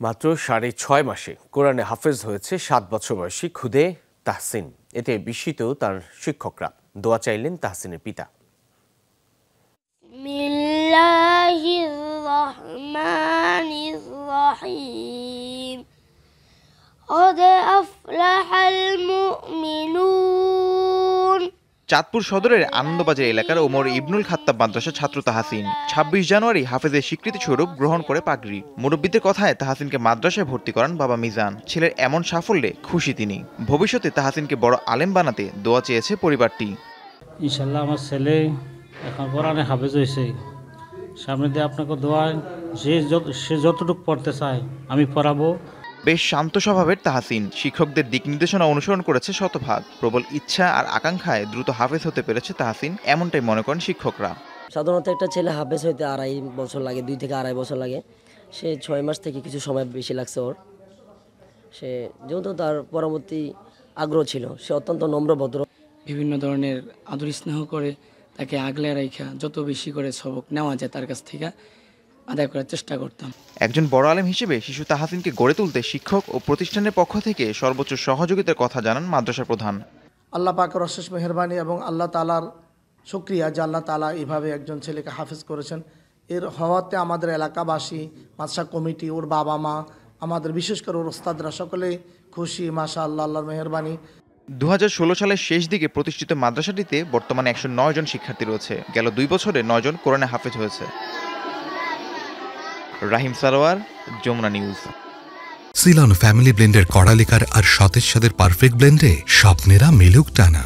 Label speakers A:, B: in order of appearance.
A: মাত্র ৬.৫ মাসে কোরআনে হাফেজ হয়েছে ৭ বছর বয়সী খুদে তাহসিন। এতে বিস্মিত তার শিক্ষকরা। দোয়া চাইলেন তাহসিনের পিতা।
B: বিসমিল্লাহির রহমানির রহিম। قد أفلح المؤمنون।
C: চাঁদপুর সদরের আনন্দবাজার এলাকার ওমর ইবনুল খাত্তাব মাদ্রাসার ছাত্র তাহসিন ২৬ জানুয়ারি হাফেজের স্বীকৃতি স্বরূপ গ্রহণ করে পাগড়ি। মুরব্বীদের কথায় তাহসিনকে মাদ্রাসায় ভর্তি করান বাবা মিজান। ছেলের এমন সাফল্যে খুশি তিনি। ভবিষ্যতে তাহসিনকে বড় আলেম বানাতে দোয়া চেয়েছে পরিবারটি।
D: ইনশাল্লাহ আমার ছেলে এখন কোরআনে হাফেজ হয়েছে, সামনে দিয়ে আপনাকে দোয়ায় সে যতটুকু পড়তে চায় আমি পড়াবো।
C: বেশ শান্ত স্বভাবের তাহসিন শিক্ষকদের দিক নির্দেশনা অনুসরণ করেছে শতভাগ। প্রবল ইচ্ছা আর আকাঙ্ক্ষায় দ্রুত হাফেজ হতে পেরেছে তাহসিন, এমনটাই মনে করেন শিক্ষকরা।
E: সাধারণত একটা ছেলে হাফেজ হইতে ২.৫ বছর লাগে, ২ থেকে ২.৫ বছর লাগে। সে ৬ মাস থেকে কিছু সময় বেশি লাগছে ওর। সে যেহেতু তার পরবর্তী আগ্রহ ছিল, সে অত্যন্ত নম্র ভদ্র।
F: বিভিন্ন ধরনের আদর স্নেহ করে তাকে আগলে রাখা, যত বেশি করে সবক নেওয়া যায় তার কাছ থেকে আদায় করার চেষ্টা করতাম।
C: একজন বড় আলেম হিসেবে শিশু তাহসিনকে গড়ে তুলতে শিক্ষক ও প্রতিষ্ঠানের পক্ষ থেকে সর্বোচ্চ সহযোগিতার কথা জানান মাদ্রাসার প্রধান।
G: আল্লাহ পাকের অশেষ মেহেরবানি এবং আল্লাহ তাআলার শুকরিয়া যে আল্লাহ তাআলা এইভাবে একজন ছেলেকে হাফেজ করেছেন। এর হওয়াতে আমাদের এলাকাবাসী, মাদ্রাসা কমিটি, ওর বাবা মা, আমাদের বিশেষ করে ওর ওস্তাদরা সকলে খুশি। মাশাআল্লাহ, আল্লাহর মেহেরবানি।
C: ২০১৬ সালের শেষ দিকে প্রতিষ্ঠিত মাদ্রাসাটিতে বর্তমানে ১০৯ জন শিক্ষার্থী রয়েছে। গেল ২ বছরে ৯ জন কোরআনে হাফেজ হয়েছে। Rahim Sarwar, Jamuna news.
H: Ceylon family ব্লেন্ডের কড়া লিকার আর সতেজ স্বাদের পারফেক্ট ব্লেন্ডে স্বপ্নেরা মিলুক টানা।